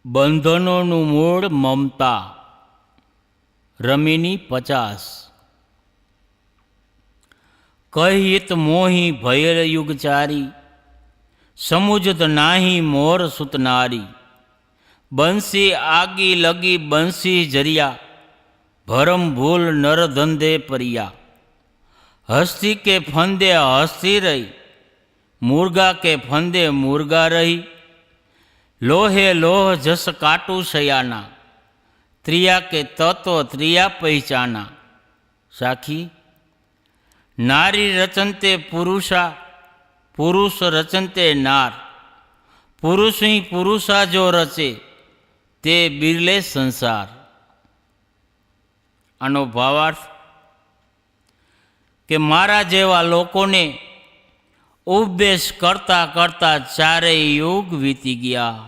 બંધનોનું મૂળ મમતા. રમીની 50. કહિત મોહી ભયલ યુગચારી, સમુજત નાહી મોર સુતનારી. બંસી આગી લગી બંસી જરિયા, ભરમ ભૂલ નર ધંધે પરિયા. હસ્તી કે ફંદે હસ્તી રહી, મુર્ગા કે ફંદે મુર્ગા રહી. લોહે લોહ જસ કાટુ શયાના, ત્રિયા કે તત્વ ત્રિયા પહેચાના. સાખી નારી રચનતે પુરુષા, પુરુષ રચનતે નાર. પુરુષી પુરુષા જો રચે, તે બિરલે સંસાર. આનો ભાવાર્થ કે મારા જેવા લોકોને ઉપદેશ કરતાં કરતાં ચારેય યુગ વીતી ગયા,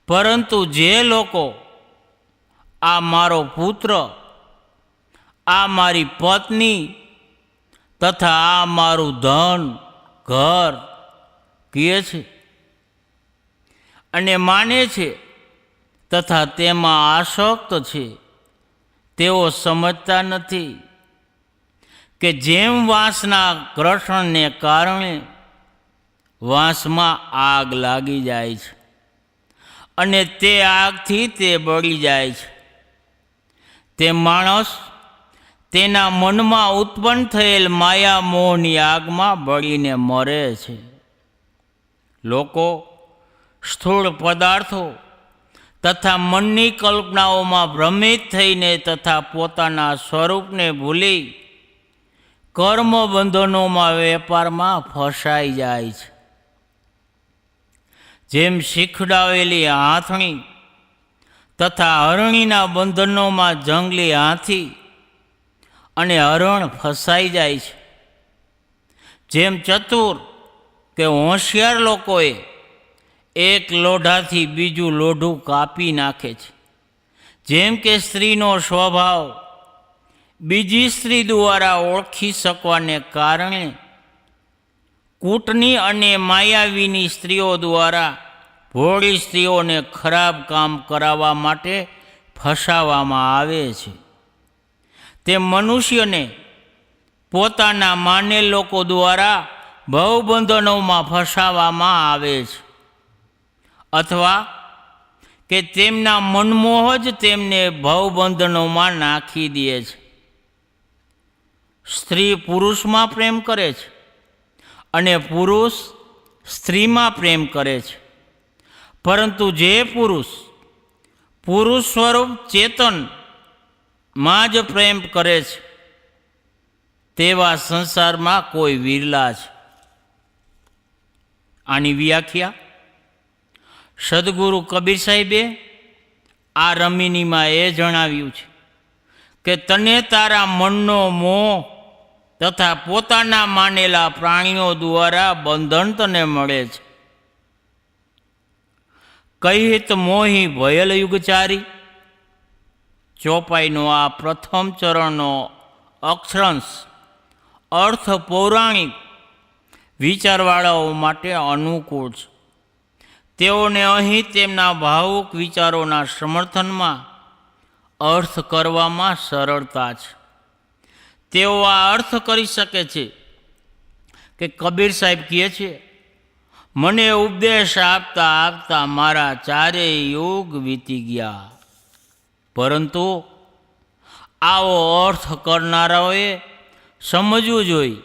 પરંતુ જે લોકો આ મારો પુત્ર, આ મારી પત્ની તથા આ મારું ધન ઘર કહે છે અને માને છે તથા તેમાં આસક્ત છે, તેઓ સમજતા નથી કે જેમ વાંસના ઘર્ષણને કારણે વાંસમાં આગ લાગી જાય છે અને તે આગથી તે બળી જાય છે, તે માણસ તેના મનમાં ઉત્પન્ન થયેલ માયા મોહની આગમાં બળીને મરે છે. લોકો સ્થૂળ પદાર્થો તથા મનની કલ્પનાઓમાં ભ્રમિત થઈને તથા પોતાના સ્વરૂપને ભૂલી કર્મ બંધનોમાં વેપારમાં ફસાઈ જાય છે. જેમ શીખડાવેલી હાથણી તથા હરણીના બંધનોમાં જંગલી હાથી અને હરણ ફસાઈ જાય છે, જેમ ચતુર કે હોશિયાર લોકોએ એક લોઢાથી બીજું લોઢું કાપી નાખે છે, જેમ કે સ્ત્રીનો સ્વભાવ બીજી સ્ત્રી દ્વારા ઓળખી શકવાને કારણે કૂટની અને માયાવીની સ્ત્રીઓ દ્વારા ભોળી સ્ત્રીઓને ખરાબ કામ કરાવવા માટે ફસાવવામાં આવે છે. તે મનુષ્યને પોતાના માનેલ લોકો દ્વારા ભવબંધનોમાં ફસાવવામાં આવે છે, અથવા કે તેમના મનમોહ જ તેમને ભવબંધનોમાં નાખી દે છે. સ્ત્રી પુરુષમાં પ્રેમ કરે છે અને પુરુષ સ્ત્રીમાં પ્રેમ કરે છે, પરંતુ જે પુરુષ સ્વરૂપ ચેતન માં જ પ્રેમ કરે છે, તેવા સંસારમાં કોઈ વિરલા છે. આની વ્યાખ્યા સદગુરુ કબીર સાહેબે આ રમીનીમાં એ જણાવ્યું છે કે તને તારા મનનો મોહ તથા પોતાના માનેલા પ્રાણીઓ દ્વારા બંધન તને મળે છે. કહિત મોહી ભયલ યુગચારી. ચોપાઈનો આ પ્રથમ ચરણનો અક્ષરાંશ અર્થ પૌરાણિક વિચારવાળાઓ માટે અનુકૂળ છે. તેઓને અહીં તેમના ભાવુક વિચારોના સમર્થનમાં અર્થ કરવામાં સરળતા છે. તેઓ આ અર્થ કરી શકે છે કે કબીર સાહેબ કહે છે, મને ઉપદેશ આપતા આપતા મારા ચારેય યુગ વીતી ગયા, પરંતુ આવો અર્થ કરનારાઓએ સમજવું જોઈએ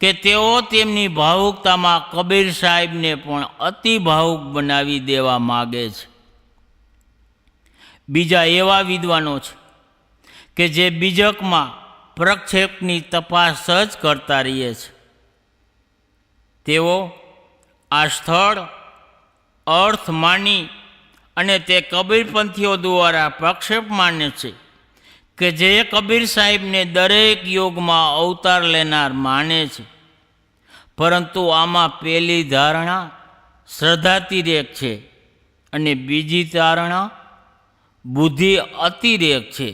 કે તેઓ તેમની ભાવુકતામાં કબીર સાહેબને પણ અતિ ભાવુક બનાવી દેવા માગે છે. બીજા એવા વિદ્વાનો છે કે જે બીજકમાં પ્રક્ષેપની તપાસ જ કરતા રહીએ છે. તેઓ આ સ્થળ અર્થ માની અને તે કબીરપંથીઓ દ્વારા પ્રક્ષેપ માને છે કે જે કબીર સાહેબને દરેક યુગમાં અવતાર લેનાર માને છે, પરંતુ આમાં પહેલી ધારણા શ્રદ્ધાતિરેક છે અને બીજી ધારણા બુદ્ધિ અતિરેક છે.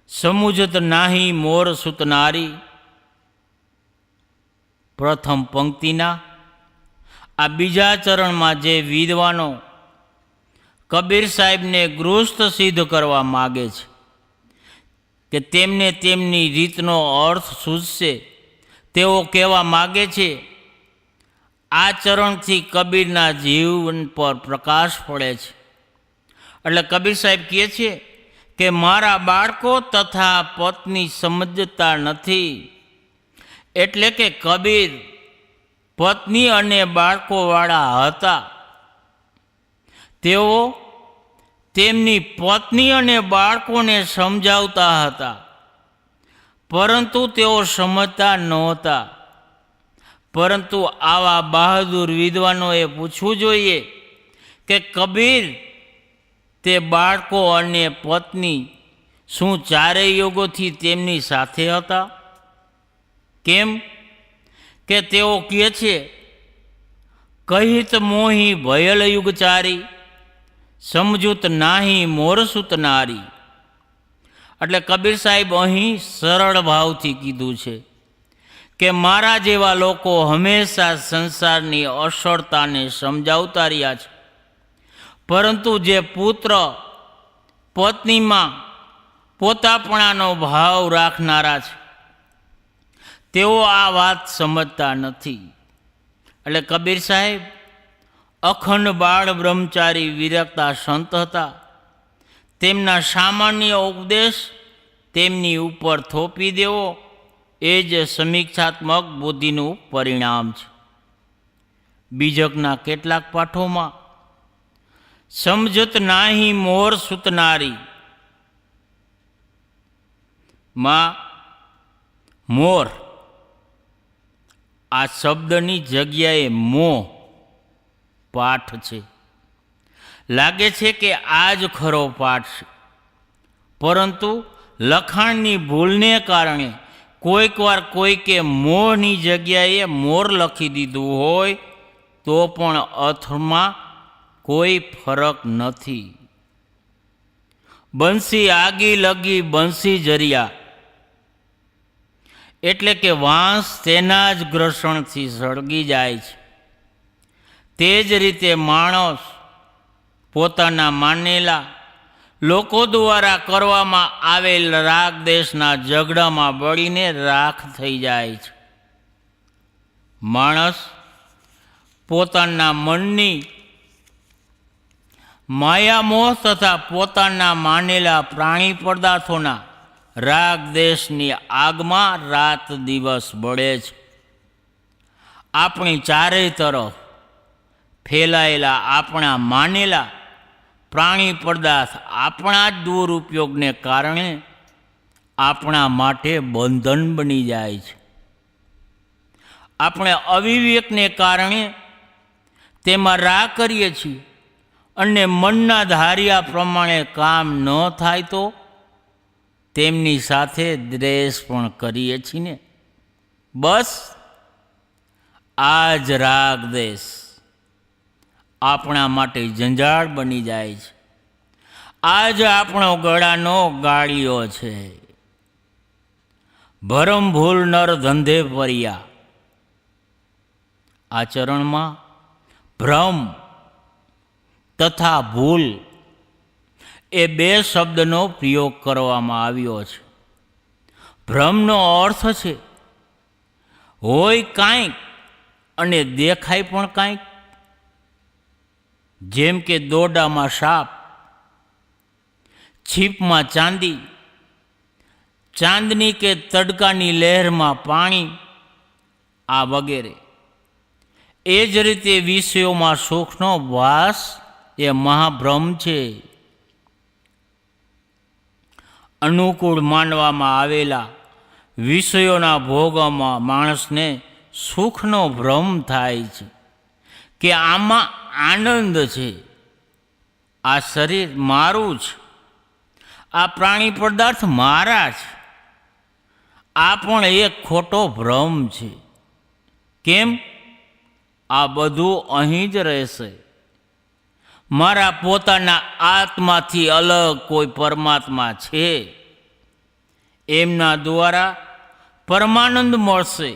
સમુજત નાહી મોર સુતનારી. પ્રથમ પંક્તિના આ બીજા ચરણમાં જે વિદ્વાનો કબીર સાહેબને ગૃહસ્થ સિદ્ધ કરવા માગે છે કે તેમને તેમની રીતનો અર્થ સૂઝશે, તેઓ કહેવા માગે છે આ ચરણથી કબીરના જીવન પર પ્રકાશ પડે છે. એટલે કબીર સાહેબ કહે છે કે મારા બાળકો તથા પત્ની સમજતા નથી. એટલે કે કબીર પત્ની અને બાળકોવાળા હતા. તેઓ તેમની પત્ની અને બાળકોને સમજાવતા હતા, પરંતુ તેઓ સમજતા નહોતા. પરંતુ આવા બહાદુર વિદ્વાનોએ પૂછવું જોઈએ કે કબીર તે બાળકો અને પત્ની શું ચારેય યુગોથી તેમની સાથે હતા? કેમ કે તેઓ કહે છે કહિત મોહી ભયલ યુગચારી, સમજૂત નાહી મોરસુત નારી. એટલે કબીર સાહેબ અહીં સરળ ભાવથી કીધું છે કે મારા જેવા લોકો હંમેશા સંસારની અસળતાને સમજાવતા રહ્યા છે, પરંતુ જે પુત્ર પત્નીમાં પોતાપણાનો ભાવ રાખનારા છે તેઓ આ વાત સમજતા નથી. એટલે કબીર સાહેબ અખંડ બાળ બ્રહ્મચારી વિરક્તા સંત હતા. તેમના સામાન્ય ઉપદેશ તેમની ઉપર થોપી દેવો એ જ સમીક્ષાત્મક બુદ્ધિનું પરિણામ છે. બીજકના કેટલાક પાઠોમાં સમજત નાહી મોર સૂતનારી માં મોર આ શબ્દની જગ્યાએ મોં પાઠ છે. લાગે છે કે આ જ ખરો પાઠ છે, પરંતુ લખાણની ભૂલને કારણે કોઈક વાર કોઈકે મોરની જગ્યાએ મોર લખી દીધું હોય તો પણ અર્થમાં કોઈ ફરક નથી. બંસી આગી લગી બંસી જરિયા, એટલે કે વાંસ તેના જ ઘર્ષણથી સળગી જાય છે. તે જ રીતે માણસ પોતાના માનેલા લોકો દ્વારા કરવામાં આવેલ રાગ દેશના ઝઘડામાં બળીને રાખ થઈ જાય છે. માણસ પોતાના મનની માયામોહ તથા પોતાના માનેલા પ્રાણી પદાર્થોના રાગ દેશની આગમાં રાત દિવસ બળે છે. આપણી ચારેય તરફ ફેલાયેલા આપણા માનેલા પ્રાણી પદાર્થ આપણા જ દુરુપયોગને કારણે આપણા માટે બંધન બની જાય છે. આપણે અવિવેકને કારણે તેમાં રાગ કરીએ છીએ અને મનના ધાર્યા પ્રમાણે કામ ન થાય તો તેમની સાથે દ્વેષ પણ કરીએ છીએ ને. બસ આ જ રાગ દેશ આપણા માટે જંજાળ બની જાય છે. આ જ આપણો ગળાનો ગાળિયો છે. ભરમ ભૂલ નર ધંધે વર્યા. આ ચરણમાં ભ્રમ તથા ભૂલ એ બે શબ્દનો પ્રયોગ કરવામાં આવ્યો છે. ભ્રમનો અર્થ છે હોય કાંઈક અને દેખાય પણ કાંઈક. જેમ કે દોરડામાં સાપ, છીપમાં ચાંદી, ચાંદની કે તડકાની લહેરમાં પાણી, આ વગેરે. એ જ રીતે વિષયોમાં સુખનો વાસ એ મહાભ્રમ છે. અનુકૂળ માનવામાં આવેલા વિષયોના ભોગમાં માણસને સુખનો ભ્રમ થાય છે કે આમાં આનંદ છે, આ શરીર મારું છે, આ પ્રાણી પદાર્થ મારા છે. આ પણ એક ખોટો ભ્રમ છે. કેમ? આ બધું અહીં જ રહેશે. મારા પોતાના આત્માથી અલગ કોઈ પરમાત્મા છે, એમના દ્વારા પરમાનંદ મળશે,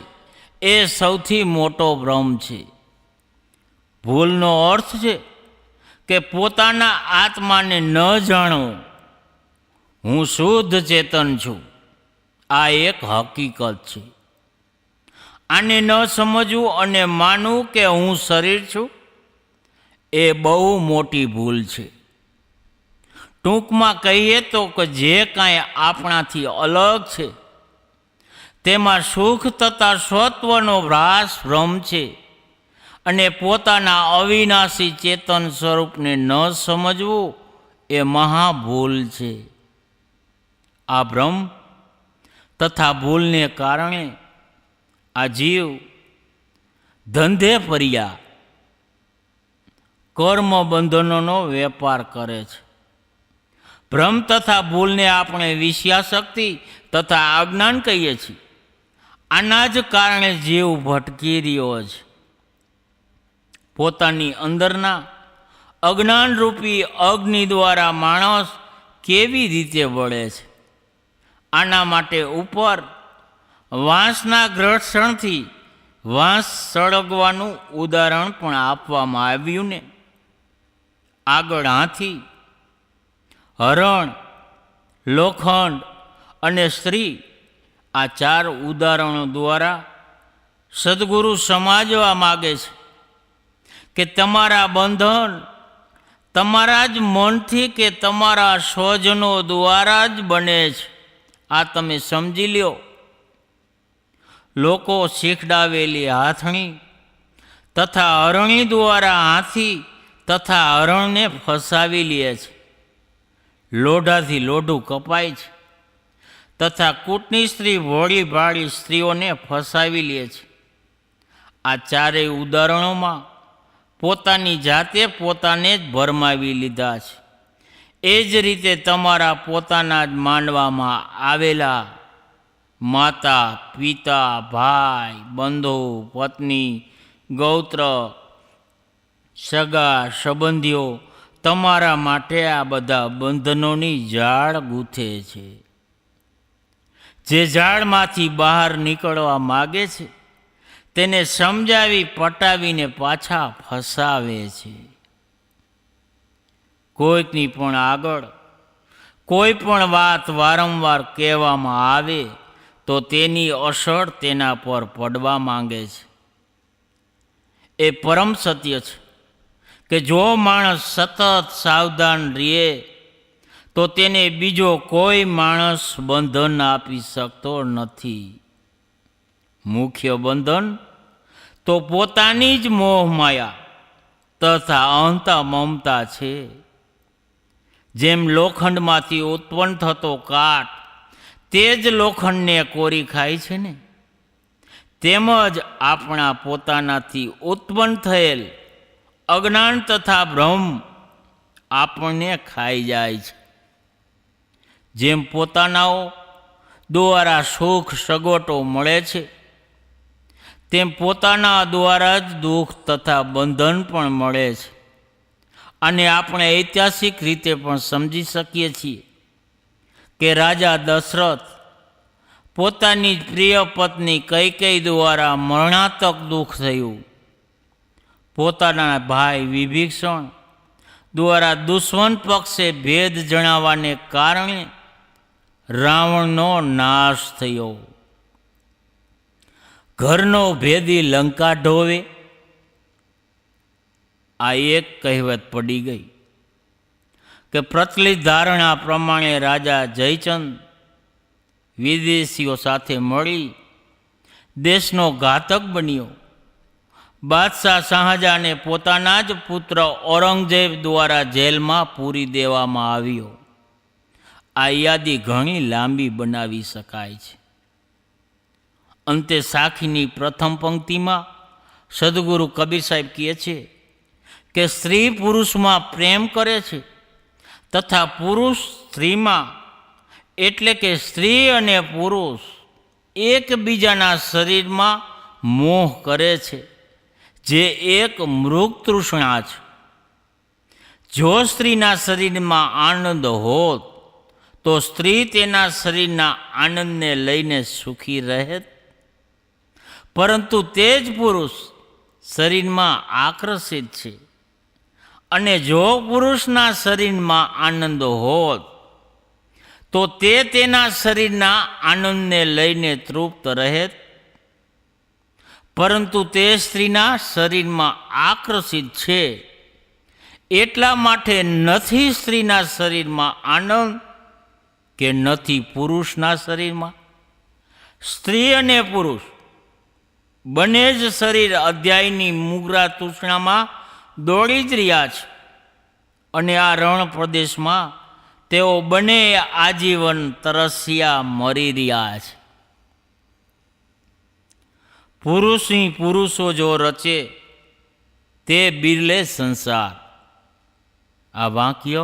એ સૌથી મોટો ભ્રમ છે. ભૂલનો અર્થ છે કે પોતાના આત્માને ન જાણવું. હું શુદ્ધ ચેતન છું, આ એક હકીકત છે. આને ન સમજવું અને માનવું કે હું શરીર છું, એ બહુ મોટી ભૂલ છે. ટૂંકમાં કહીએ તો કે જે કાંઈ આપણાથી અલગ છે તેમાં સુખ તથા સ્વત્વનો ભ્રમ છે અને પોતાના અવિનાશી ચેતન સ્વરૂપને ન સમજવું એ મહાભૂલ છે. આ ભ્રમ તથા ભૂલને કારણે આ જીવ ધંધે ફર્યા કર્મ બંધનોનો વેપાર કરે છે. ભ્રમ તથા ભૂલને આપણે વિષયાશક્તિ તથા અજ્ઞાન કહીએ છીએ. આના જ કારણે જીવ ભટકી રહ્યો છે. પોતાની અંદરના અજ્ઞાનરૂપી અગ્નિ દ્વારા માણસ કેવી રીતે બળે છે? આના માટે ઉપર વાંસના ઘર્ષણથી વાંસ સળગવાનું ઉદાહરણ પણ આપવામાં આવ્યું ને. આગળ હાથી, હરણ, લોખંડ અને સ્ત્રી, આ 4 ઉદાહરણો દ્વારા સદગુરુ સમજાવવા માગે છે કે તમારા બંધન તમારા જ મનથી કે તમારા સ્વજનો દ્વારા જ બને છે. આ તમે સમજી લ્યો. લોકો શીખડાવેલી હાથણી તથા હરણી દ્વારા હાથી તથા હરણને ફસાવી લે છે. લોઢાથી લોઢું કપાય છે તથા કૂટની સ્ત્રી ભોળી ભાળી સ્ત્રીઓને ફસાવી લે છે. આ 4 ઉદાહરણોમાં પોતાની જાતે પોતાને જ ભરમાવી લીધા છે. એ જ રીતે તમારા પોતાના જ માનવામાં આવેલા માતા, પિતા, ભાઈ, બંધુ, પત્ની, ગૌત્ર, સગા સંબંધીઓ તમારા માટે આ બધા બંધનોની જાળ ગૂંથે છે. જે જાળમાંથી બહાર નીકળવા માગે છે તેને સમજાવી પટાવીને પાછા ફસાવે છે. કોઈકની પણ આગળ કોઈ પણ વાત વારંવાર કહેવામાં આવે તો તેની અસર તેના પર પડવા માંગે છે. એ પરમ સત્ય છે કે જો માણસ સતત સાવધાન રહે તો તેને બીજો કોઈ માણસ બંધન આપી શકતો નથી. મુખ્ય બંધન તો પોતાની જ મોહમાયા તથા અહંતા મમતા છે. જેમ લોખંડમાંથી ઉત્પન્ન થતો કાટ તે જ લોખંડને કોરી ખાય છે ને, તેમજ આપણા પોતાનાથી ઉત્પન્ન થયેલ અજ્ઞાન તથા ભ્રમ આપણને ખાઈ જાય છે. જેમ પોતાનાઓ દ્વારા સુખ સગવડો મળે છે તેમ પોતાના દ્વારા જ દુઃખ તથા બંધન પણ મળે છે. અને આપણે ઐતિહાસિક રીતે પણ સમજી શકીએ છીએ કે રાજા દશરથ પોતાની જ પ્રિય પત્ની કૈકેયી દ્વારા મરણાતક દુઃખ થયું. પોતાના ભાઈ વિભીષણ દ્વારા દુશ્મન પક્ષે ભેદ જણાવવાને કારણે રાવણનો નાશ થયો. ઘરનો ભેદી લંકા ઢોવે, આ એક કહેવત પડી ગઈ કે પ્રચલિત ધારણા પ્રમાણે રાજા જયચંદ વિદેશીઓ સાથે મળી દેશનો ઘાતક બન્યો. બાદશાહ શાહજહાંને પોતાના જ પુત્ર ઔરંગઝેબ દ્વારા જેલમાં પૂરી દેવામાં આવ્યો. આ યાદી ઘણી લાંબી બનાવી શકાય છે. અંતે સાખીની પ્રથમ પંક્તિમાં સદગુરુ કબીર સાહેબ કહે છે કે સ્ત્રી પુરુષમાં પ્રેમ કરે છે તથા પુરુષ સ્ત્રીમાં, એટલે કે સ્ત્રી અને પુરુષ એકબીજાના શરીરમાં મોહ કરે છે, જે એક મૃગ તૃષ્ણા છે. જો સ્ત્રીના શરીરમાં આનંદ હોત તો સ્ત્રી તેના શરીરના આનંદને લઈને સુખી રહેત, પરંતુ તે જ પુરુષ શરીરમાં આકર્ષિત છે, અને જો પુરુષના શરીરમાં આનંદ હોત તો તે તેના શરીરના આનંદને લઈને તૃપ્ત રહેત, પરંતુ તે સ્ત્રીના શરીરમાં આકર્ષિત છે, એટલા માટે નથી સ્ત્રીના શરીરમાં આનંદ કે નથી પુરુષના શરીરમાં. સ્ત્રી અને પુરુષ બંને જ શરીર અધ્યાયની મુગ્રા તૃષ્ણામાં દોડી જ રહ્યા છે, અને આ રણ પ્રદેશમાં તેઓ બંને આજીવન તરસ્યા મરી રહ્યા છે. પુરુષની પુરુષો જો રચે તે બિરલે સંસાર. આ વાક્ય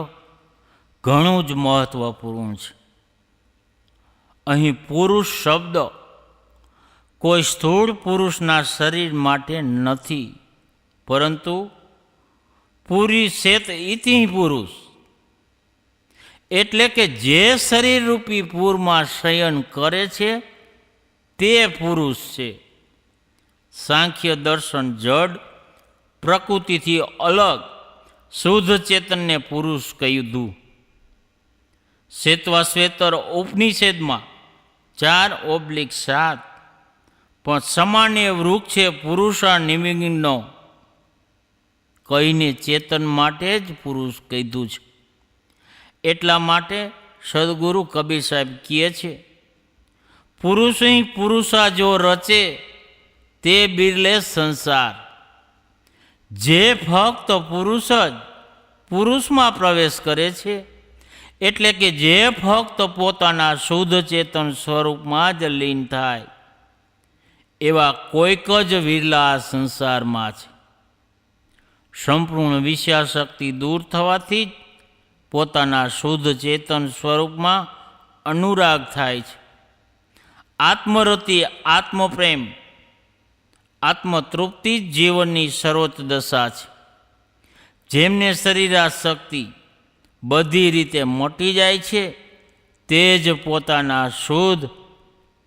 ઘણું જ મહત્વપૂર્ણ છે. અહીં પુરુષ શબ્દ કોઈ સ્થૂળ પુરુષના શરીર માટે નથી, પરંતુ પુરીશેત ઇતિ પુરુષ, એટલે કે જે શરીર રૂપી પૂરમાં શયન કરે છે તે પુરુષ છે. સાંખ્ય દર્શન જડ પ્રકૃતિથી અલગ શુદ્ધ ચેતનને પુરુષ કીધું. શ્વેતવાશ્વેતર ઉપનિષેદમાં 4:7 પણ સામાન્ય વૃક્ષ છે પુરુષા નિમિગ્નો કહીને ચેતન માટે જ પુરુષ કીધું છે. એટલા માટે સદગુરુ કબીર સાહેબ કહે છે, પુરુષની પુરુષા જો રચે તે બિરલે સંસાર. જે ફક્ત પુરુષ જ પુરુષમાં પ્રવેશ કરે છે, એટલે કે જે ફક્ત પોતાના શુદ્ધ ચેતન સ્વરૂપમાં જ લીન થાય, એવા કોઈક જ વિરલા સંસારમાં છે. સંપૂર્ણ વિષયાશક્તિ દૂર થવાથી જ પોતાના શુદ્ધ ચેતન સ્વરૂપમાં અનુરાગ થાય છે. આત્મરતિ, આત્મપ્રેમ, આત્મતૃપ્તિ જ જીવનની સર્વોચ્ચ દશા છે. જેમને શરીરાશક્તિ બધી રીતે મટી જાય છે, તે જ પોતાના શુદ્ધ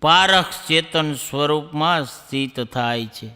પારખ ચેતન સ્વરૂપમાં સ્થિત થાય છે.